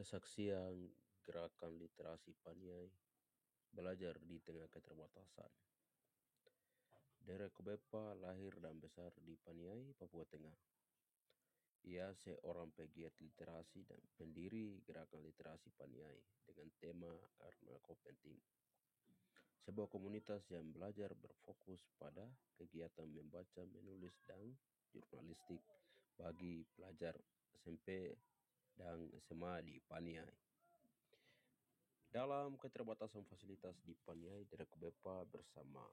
Kesaksian gerakan literasi Paniai belajar di tengah keterbatasan. Derek Bepa lahir dan besar di Paniai, Papua Tengah. Ia seorang pegiat literasi dan pendiri gerakan literasi Paniai dengan tema Karena Kau Penting. Sebuah komunitas yang belajar berfokus pada kegiatan membaca, menulis, dan jurnalistik bagi pelajar SMP dan SMA di Paniai. Dalam keterbatasan fasilitas di Paniai, Derek Bepa bersama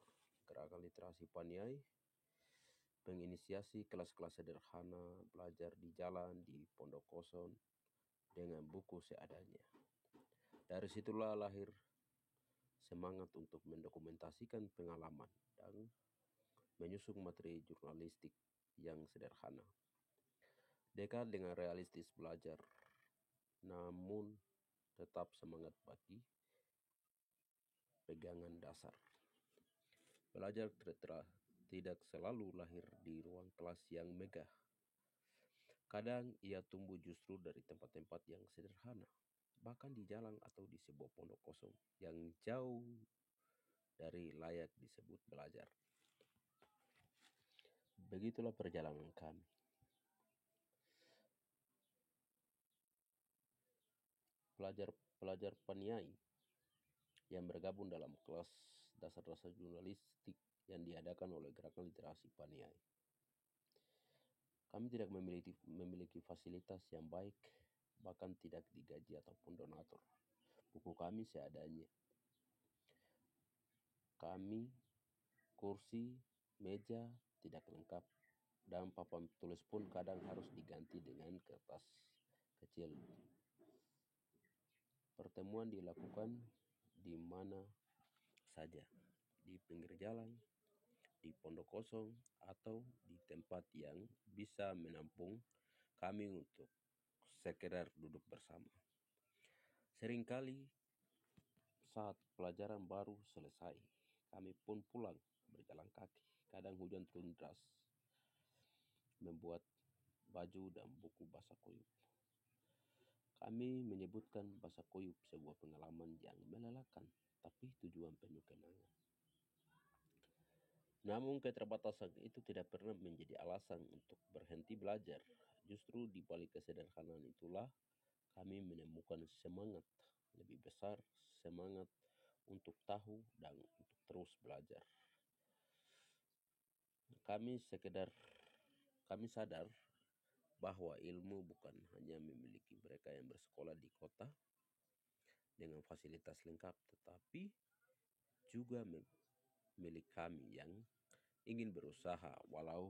Gerakan Literasi Paniai menginisiasi kelas-kelas sederhana belajar di jalan di Pondok Kosong dengan buku seadanya. Dari situlah lahir semangat untuk mendokumentasikan pengalaman dan menyusun materi jurnalistik yang sederhana. Dekat dengan realistis belajar, namun tetap semangat bagi pegangan dasar. Belajar tidak selalu lahir di ruang kelas yang megah. Kadang ia tumbuh justru dari tempat-tempat yang sederhana, bahkan di jalan atau di sebuah pondok kosong yang jauh dari layak disebut belajar. Begitulah perjalanan kami. Pelajar Paniai yang bergabung dalam kelas dasar-dasar jurnalistik yang diadakan oleh Gerakan Literasi Paniai. Kami tidak memiliki fasilitas yang baik, bahkan tidak digaji ataupun donatur. Buku kami seadanya. Kami, kursi, meja tidak lengkap, dan papan tulis pun kadang harus diganti dengan kertas kecil. Pertemuan dilakukan di mana saja, di pinggir jalan, di pondok kosong, atau di tempat yang bisa menampung kami untuk sekedar duduk bersama. Seringkali saat pelajaran baru selesai, kami pun pulang berjalan kaki. Kadang hujan turun deras, membuat baju dan buku basah kuyup. Kami menyebutkan basah kuyup sebuah pengalaman yang melelahkan, tapi tujuan penuh kenangan. Namun keterbatasan itu tidak pernah menjadi alasan untuk berhenti belajar. Justru di balik kesederhanaan itulah kami menemukan semangat lebih besar, semangat untuk tahu dan untuk terus belajar. Kami sadar bahwa ilmu bukan hanya memiliki mereka yang bersekolah di kota dengan fasilitas lengkap, tetapi juga milik kami yang ingin berusaha walau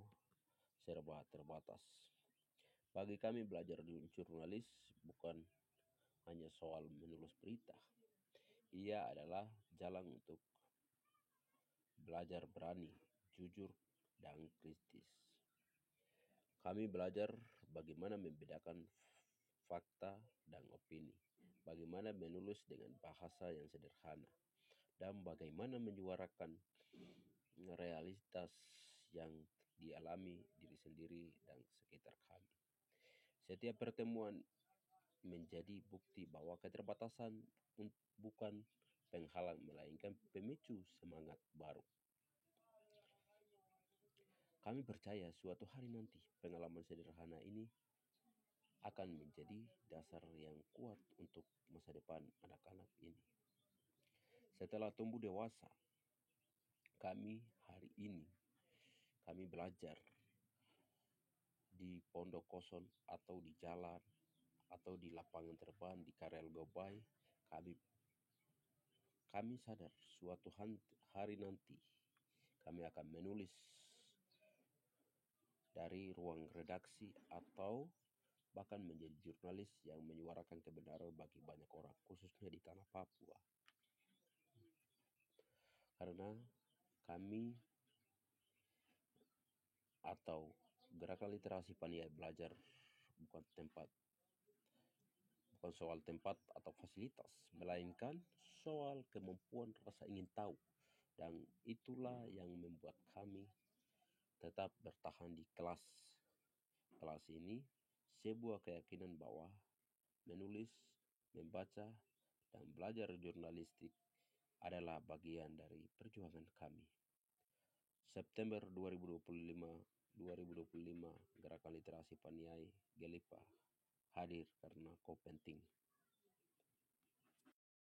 serba terbatas. Bagi kami belajar di jurnalis bukan hanya soal menulis berita. Ia adalah jalan untuk belajar berani, jujur, dan kritis. Kami belajar bagaimana membedakan fakta dan opini, bagaimana menulis dengan bahasa yang sederhana, dan bagaimana menyuarakan realitas yang dialami diri sendiri dan sekitar kami. Setiap pertemuan menjadi bukti bahwa keterbatasan bukan penghalang melainkan pemicu semangat baru. Kami percaya suatu hari nanti pengalaman sederhana ini akan menjadi dasar yang kuat untuk masa depan anak-anak ini. Setelah tumbuh dewasa, kami belajar di pondok kosong atau di jalan atau di lapangan terbang di Karel Gobai. Kami sadar suatu hari nanti kami akan menulis dari ruang redaksi atau bahkan menjadi jurnalis yang menyuarakan kebenaran bagi banyak orang, khususnya di tanah Papua. Karena kami atau Gerakan Literasi Paniai belajar bukan soal tempat atau fasilitas, melainkan soal kemampuan rasa ingin tahu. Dan itulah yang membuat kami tetap bertahan di kelas ini, sebuah keyakinan bahwa menulis membaca, dan belajar jurnalistik adalah bagian dari perjuangan kami. September 2025, Gerakan Literasi Paniai Gelipa hadir karena kau penting.